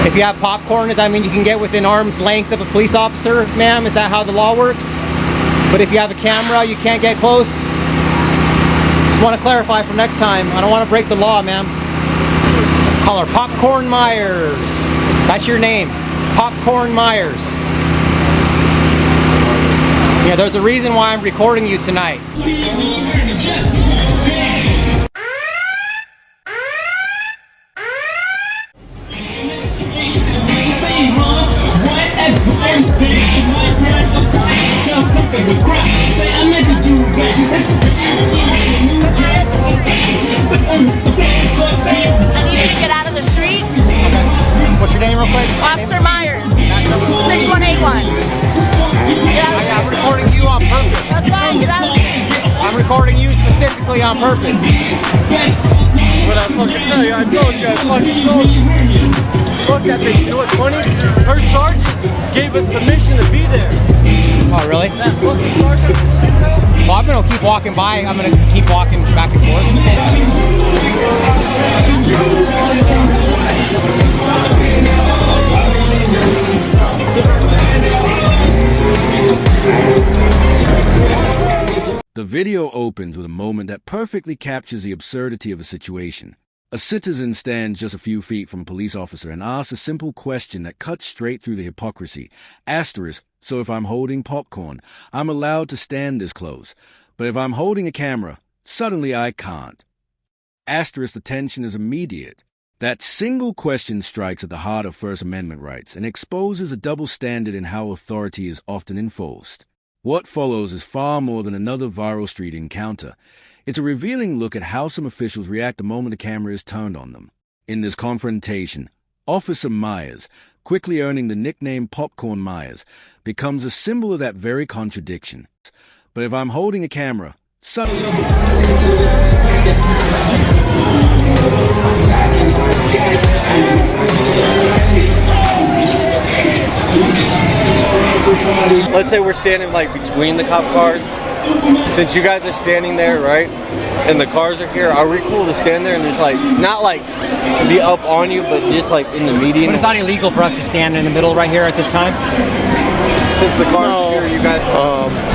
If you have popcorn, does that mean you can get within arm's length of a police officer, ma'am? Is that how the law works? But if you have a camera, you can't get close? Just want to clarify for next time. I don't want to break the law, ma'am. Call her Popcorn Myers. That's your name. Popcorn Myers. Yeah, there's a reason why I'm recording you tonight. What's your name real quick? Officer Myers. 6181. I'm recording you on purpose. That's fine, get out of the street. I'm recording you specifically on purpose. What I fucking tell you, I told you, I fucking told you. Look at this, you know what's funny? Her sergeant gave us permission to be there. Oh, really? That fucking sergeant. Well, I'm gonna keep walking by. I'm gonna keep walking back and forth. The video opens with a moment that perfectly captures the absurdity of a situation. A citizen stands just a few feet from a police officer and asks a simple question that cuts straight through the hypocrisy. Asterisk, so if I'm holding popcorn, I'm allowed to stand this close. But if I'm holding a camera, suddenly I can't. Asterisk, the tension is immediate. That single question strikes at the heart of First Amendment rights and exposes a double standard in how authority is often enforced. What follows is far more than another viral street encounter. It's a revealing look at how some officials react the moment the camera is turned on them. In this confrontation, Officer Myers, quickly earning the nickname Popcorn Myers, becomes a symbol of that very contradiction. But if I'm holding a camera, suddenly... Let's say we're standing like between the cop cars. Since you guys are standing there, right? And the cars are here, are we cool to stand there and just like, not like be up on you, but just like in the median? But it's not illegal for us to stand in the middle right here at this time? Since the cars are here, you guys...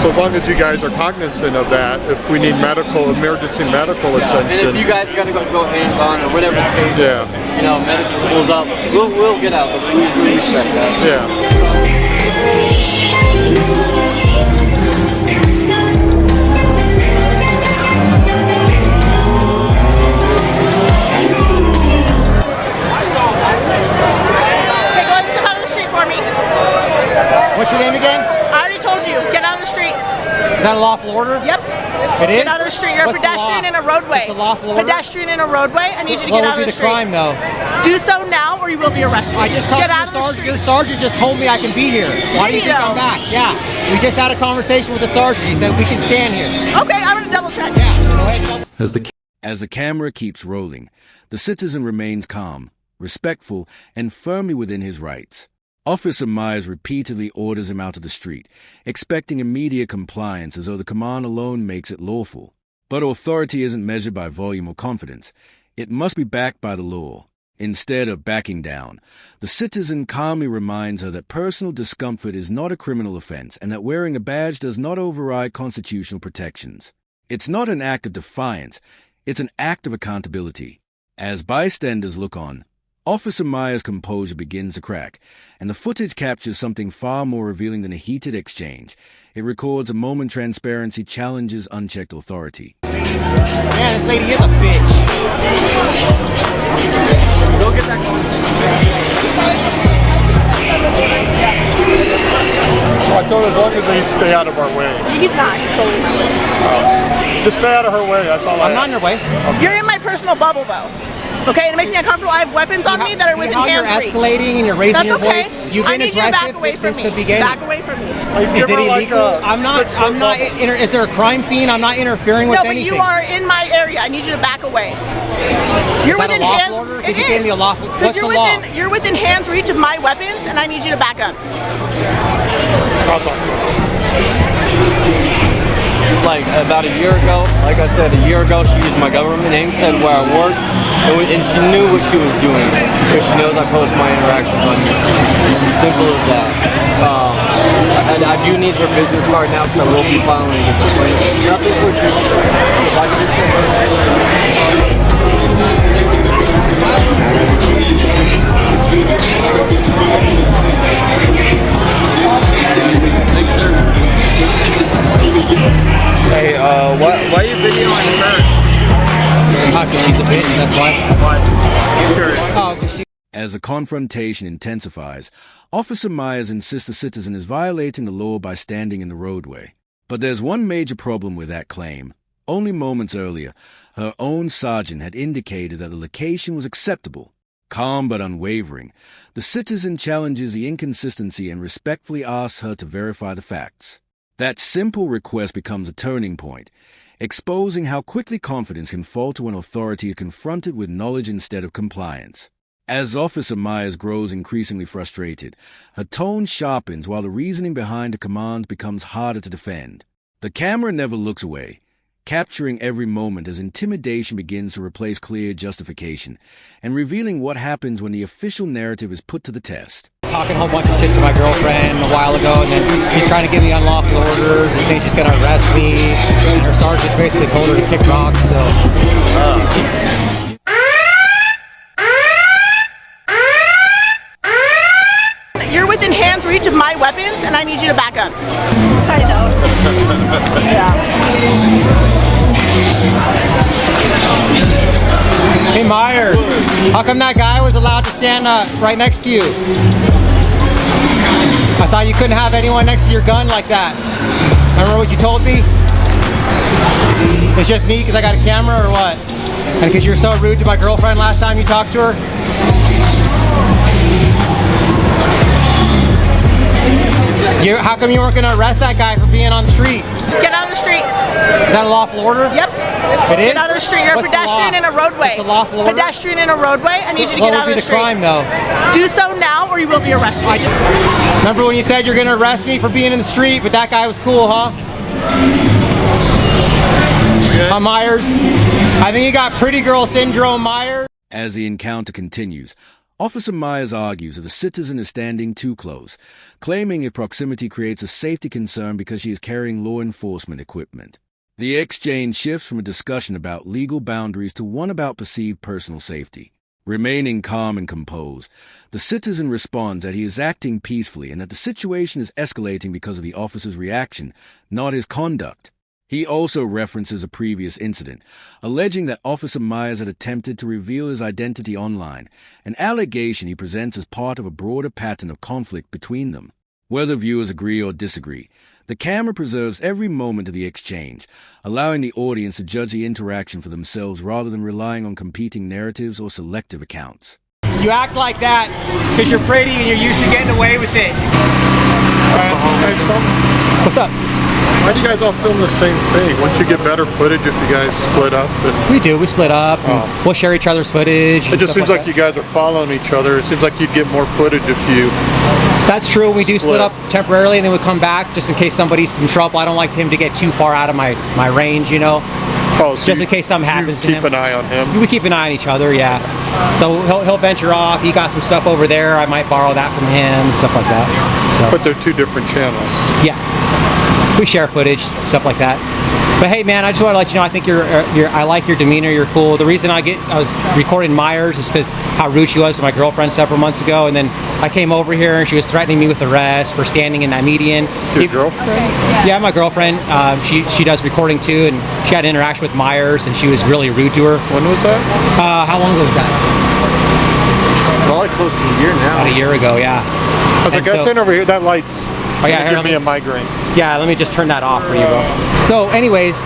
So as long as you guys are cognizant of that, if we need emergency medical attention. And if you guys gotta go hands-on or whatever the case, you know, medical pulls up, we'll get out, but we respect that. Yeah. What's your name again? I already told you, get out of the street. Is that a lawful order? Yep. It is? Get out of the street. You're a pedestrian in a roadway. It's a lawful order? Pedestrian in a roadway. I need you to get out of the street. What would be the crime, though? Do so now or you will be arrested. I just talked get out to of the street. your sergeant just told me I can be here. Why do you think I'm back? Yeah. We just had a conversation with the sergeant. He said we can stand here. Okay, I'm going to double check. Yeah, go ahead. As the camera keeps rolling, the citizen remains calm, respectful, and firmly within his rights. Officer Myers repeatedly orders him out of the street, expecting immediate compliance as though the command alone makes it lawful. But authority isn't measured by volume or confidence. It must be backed by the law. Instead of backing down, the citizen calmly reminds her that personal discomfort is not a criminal offense and that wearing a badge does not override constitutional protections. It's not an act of defiance, it's an act of accountability. As bystanders look on, Officer Myers' composure begins to crack, and the footage captures something far more revealing than a heated exchange. It records a moment transparency challenges unchecked authority. Man, this lady is a bitch. Go get that conversation. I told her as long as they stay out of our way. He's not. He's totally in my way. Just stay out of her way, that's all I'm not in her way. You're in my personal bubble, though. Okay, and it makes me uncomfortable. I have weapons on me that are within hands reach. You're escalating and you're raising your voice. You've been aggressive since the beginning. Back away from me. Is it illegal? I'm not. Is there a crime scene? I'm not interfering with anything. No, but you are in my area. I need you to back away. You're within hands. Because you gave me a lawful. What's the law? You're within hands reach of my weapons, and I need you to back up. like about a year ago. Like I said, a year ago, she used my government name, said where I work, and she knew what she was doing because she knows I post my interactions on YouTube. Simple as that. And I do need her business card now because I will be filing a complaint. Nothing for you. If I can just Hey, why are you videoing her? Because she's a bitch, that's why. Oh, 'cause she... As the confrontation intensifies, Officer Myers insists the citizen is violating the law by standing in the roadway. But there's one major problem with that claim. Only moments earlier, her own sergeant had indicated that the location was acceptable. Calm but unwavering, the citizen challenges the inconsistency and respectfully asks her to verify the facts. That simple request becomes a turning point, exposing how quickly confidence can falter when authority is confronted with knowledge instead of compliance. As Officer Myers grows increasingly frustrated, her tone sharpens while the reasoning behind her commands becomes harder to defend. The camera never looks away, capturing every moment as intimidation begins to replace clear justification, and revealing what happens when the official narrative is put to the test. Talking a whole bunch of shit to my girlfriend a while ago, and then she's trying to give me unlawful orders and saying she's going to arrest me, and her sergeant basically told her to kick rocks, so... You're within hands reach of my weapons, and I need you to back up. I know. Yeah. Hey Myers, how come that guy was allowed to stand right next to you? I thought you couldn't have anyone next to your gun like that. Remember what you told me? It's just me because I got a camera, or what? And because you're so rude to my girlfriend last time you talked to her? How come you weren't going to arrest that guy for being on the street? Get out of the street. Is that a lawful order? Yep. It is? Get out of the street. You're a pedestrian in a roadway. It's a lawful order? Pedestrian in a roadway. I need you to get out of the street. What would be the crime, though? Do so now, or you will be arrested. Remember when you said you're going to arrest me for being in the street, but that guy was cool, huh? Myers? I think you got pretty girl syndrome, Myers. As the encounter continues, Officer Myers argues that the citizen is standing too close, claiming if proximity creates a safety concern because she is carrying law enforcement equipment. The exchange shifts from a discussion about legal boundaries to one about perceived personal safety. Remaining calm and composed, the citizen responds that he is acting peacefully and that the situation is escalating because of the officer's reaction, not his conduct. He also references a previous incident, alleging that Officer Myers had attempted to reveal his identity online, an allegation he presents as part of a broader pattern of conflict between them. Whether viewers agree or disagree, the camera preserves every moment of the exchange, allowing the audience to judge the interaction for themselves rather than relying on competing narratives or selective accounts. You act like that because you're pretty and you're used to getting away with it. What's up? Why do you guys all film the same thing? Wouldn't you get better footage if you guys split up? We do. We split up. And we'll share each other's footage. It just seems like you guys are following each other. It seems like you'd get more footage if you... That's true. We do split up temporarily, and then we come back just in case somebody's in trouble. I don't like him to get too far out of my range, you know. Oh, so just in case something happens to him. Keep an eye on him. We keep an eye on each other, yeah. So he'll venture off. He got some stuff over there. I might borrow that from him, stuff like that. So. But they're two different channels. Yeah. We share footage, stuff like that. But hey, man, I just want to let you know, I think I like your demeanor. You're cool. The reason I was recording Myers is because how rude she was to my girlfriend several months ago, and then I came over here and she was threatening me with arrest for standing in that median. Your girlfriend? Yeah, my girlfriend. She does recording too, and she had an interaction with Myers, and she was really rude to her. When was that? How long ago was that? Probably close to a year now. About a year ago, yeah. I was like, I sent over here. That light's give me a migraine. Yeah, let me just turn that off for you, bro. So, anyways,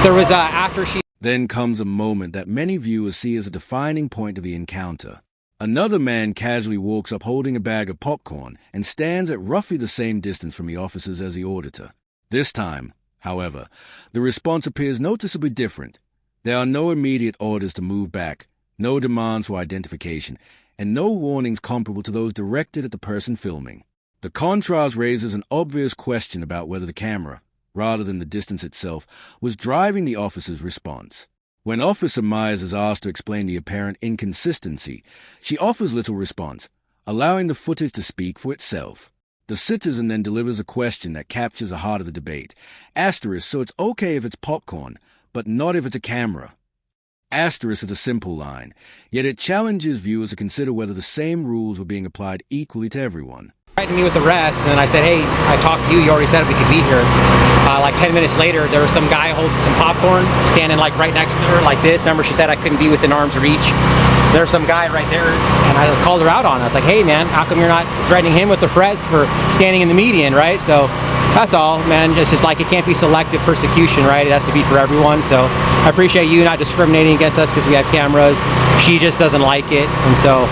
there was after she. Then comes a moment that many viewers see as a defining point of the encounter. Another man casually walks up holding a bag of popcorn and stands at roughly the same distance from the officers as the auditor. This time, however, the response appears noticeably different. There are no immediate orders to move back, no demands for identification, and no warnings comparable to those directed at the person filming. The contrast raises an obvious question about whether the camera, rather than the distance itself, was driving the officer's response. When Officer Myers is asked to explain the apparent inconsistency, she offers little response, allowing the footage to speak for itself. The citizen then delivers a question that captures the heart of the debate. Asterisk, so it's okay if it's popcorn, but not if it's a camera. Asterisk is a simple line, yet it challenges viewers to consider whether the same rules were being applied equally to everyone. Threatened me with arrest, and I said, hey, I talked to you, you already said we could be here. Like 10 minutes later, there was some guy holding some popcorn, standing like right next to her like this. Remember, she said I couldn't be within arm's reach. There's some guy right there, and I called her out on it. I was like, hey man, how come you're not threatening him with arrest for standing in the median, right? So that's all, man. It's just like, it can't be selective persecution, right? It has to be for everyone. So I appreciate you not discriminating against us because we have cameras. She just doesn't like it, and so,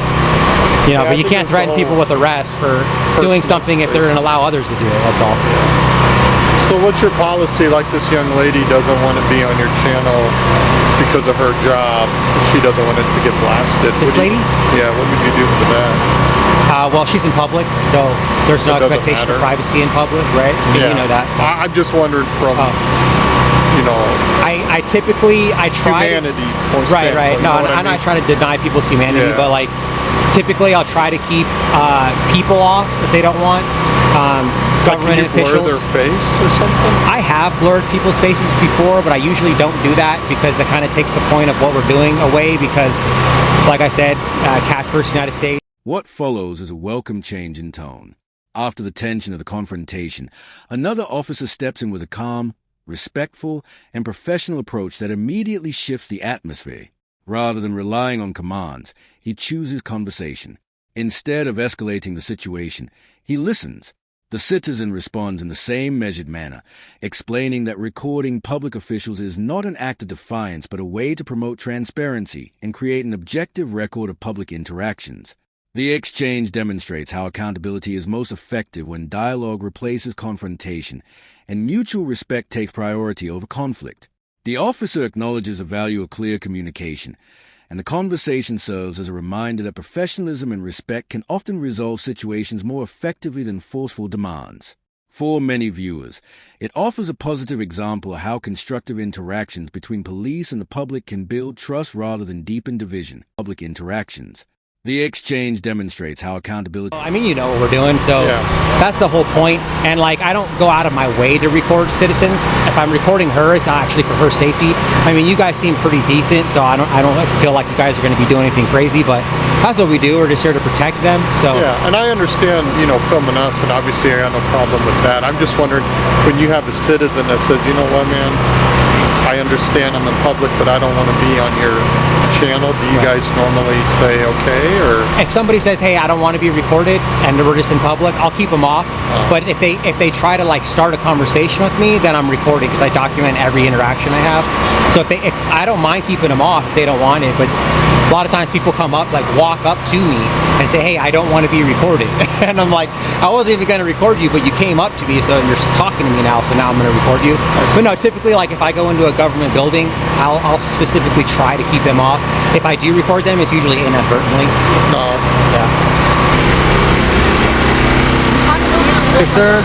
you know, but you can't threaten people with arrest for doing something if they're going to allow others to do it, that's all. So what's your policy? Like, this young lady doesn't want to be on your channel because of her job. She doesn't want it to get blasted. This lady? Yeah, what would you do for that? Well, she's in public, so there's no expectation of privacy in public, right? Yeah. You know that. So. I'm just wondering from, you know, I typically, I try... humanity. Right. No, I'm not trying to deny people's humanity, but like, typically I'll try to keep people off if they don't want. Government officials. Blur their face or something? I have blurred people's faces before, but I usually don't do that because that kind of takes the point of what we're doing away because, like I said, Cats vs. United States. What follows is a welcome change in tone. After the tension of the confrontation, another officer steps in with a calm, respectful, and professional approach that immediately shifts the atmosphere. Rather than relying on commands, he chooses conversation. Instead of escalating the situation, he listens. The citizen responds in the same measured manner, explaining that recording public officials is not an act of defiance but a way to promote transparency and create an objective record of public interactions. The exchange demonstrates how accountability is most effective when dialogue replaces confrontation and mutual respect takes priority over conflict. The officer acknowledges the value of clear communication, and the conversation serves as a reminder that professionalism and respect can often resolve situations more effectively than forceful demands. For many viewers, it offers a positive example of how constructive interactions between police and the public can build trust rather than deepen division. Public interactions. The exchange demonstrates how accountability... I mean, you know what we're doing, so that's the whole point. And like, I don't go out of my way to record citizens. If I'm recording her, it's actually for her safety. I mean, you guys seem pretty decent, so I don't feel like you guys are going to be doing anything crazy, but that's what we do. We're just here to protect them. So yeah, and I understand, you know, filming us, and obviously I have no problem with that. I'm just wondering, when you have a citizen that says, you know what, man, I understand I'm in public, but I don't want to be on your channel, do you guys normally say okay? Or if somebody says, hey, I don't want to be recorded and we're just in public, I'll keep them off. But if they try to like start a conversation with me, then I'm recording because I document every interaction I have. So if I don't mind keeping them off if they don't want it, but a lot of times people come up, like walk up to me and say, hey, I don't want to be recorded. And I'm like, I wasn't even going to record you, but you came up to me, so you're talking to me now, so now I'm going to record you. But no, typically, like if I go into a government building, I'll specifically try to keep them off. If I do record them, it's usually inadvertently. no? Yeah. Hey sir,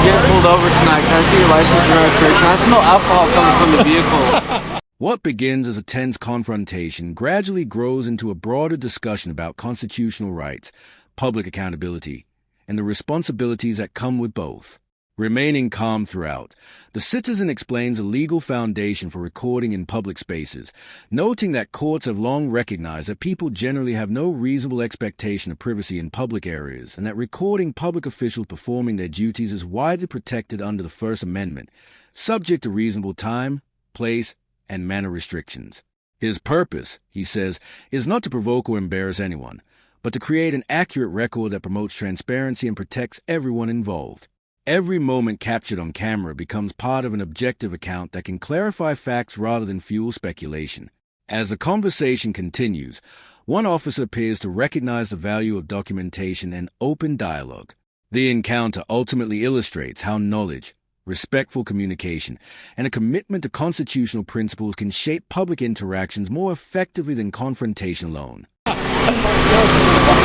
you get pulled over tonight. Can I see your license and registration? I smell alcohol coming from the vehicle. What begins as a tense confrontation gradually grows into a broader discussion about constitutional rights, public accountability, and the responsibilities that come with both. Remaining calm throughout, the citizen explains a legal foundation for recording in public spaces, noting that courts have long recognized that people generally have no reasonable expectation of privacy in public areas, and that recording public officials performing their duties is widely protected under the First Amendment, subject to reasonable time, place, and manner restrictions. His purpose, he says, is not to provoke or embarrass anyone, but to create an accurate record that promotes transparency and protects everyone involved. Every moment captured on camera becomes part of an objective account that can clarify facts rather than fuel speculation. As the conversation continues, one officer appears to recognize the value of documentation and open dialogue. The encounter ultimately illustrates how knowledge, respectful communication, and a commitment to constitutional principles can shape public interactions more effectively than confrontation alone.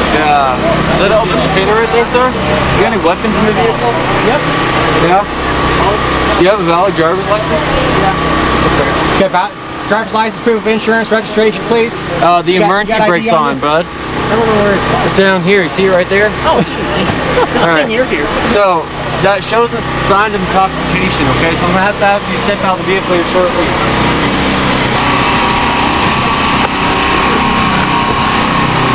Yeah. Is that an open container right there, sir? You got any weapons in the vehicle? Yep. Yeah? Do you have a valid driver's license? Okay, driver's license, proof of insurance, registration, please. The emergency brake's on, bud. I don't know where it's at. It's down here. You see it right there? Oh, All right. you're here. So that shows the signs of intoxication. Okay, so I'm gonna have you step out of the vehicle here shortly.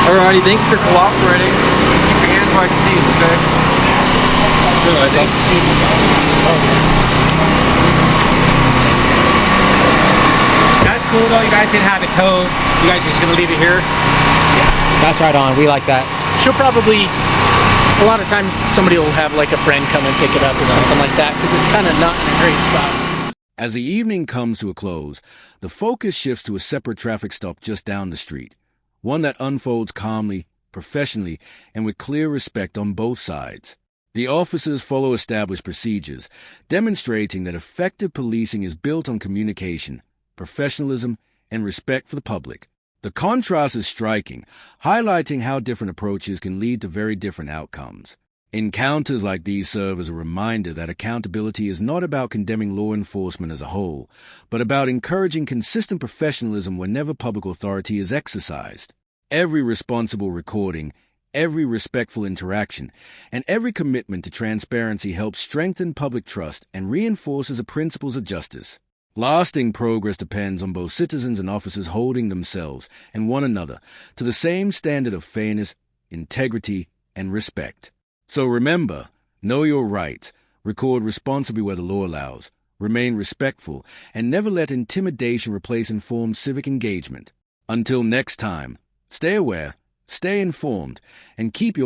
Alrighty, thank you for cooperating. Keep your hands where I can see them, okay? Good, thanks. That's cool though, you guys didn't have it towed. You guys are just gonna leave it here? Yeah. That's right on, we like that. She'll probably, a lot of times somebody will have like a friend come and pick it up or something like that because it's kind of not in a great spot. As the evening comes to a close, the focus shifts to a separate traffic stop just down the street, one that unfolds calmly, professionally, and with clear respect on both sides. The officers follow established procedures, demonstrating that effective policing is built on communication, professionalism, and respect for the public. The contrast is striking, highlighting how different approaches can lead to very different outcomes. Encounters like these serve as a reminder that accountability is not about condemning law enforcement as a whole, but about encouraging consistent professionalism whenever public authority is exercised. Every responsible recording, every respectful interaction, and every commitment to transparency helps strengthen public trust and reinforces the principles of justice. Lasting progress depends on both citizens and officers holding themselves and one another to the same standard of fairness, integrity, and respect. So remember, know your rights, record responsibly where the law allows, remain respectful, and never let intimidation replace informed civic engagement. Until next time, stay aware, stay informed, and keep your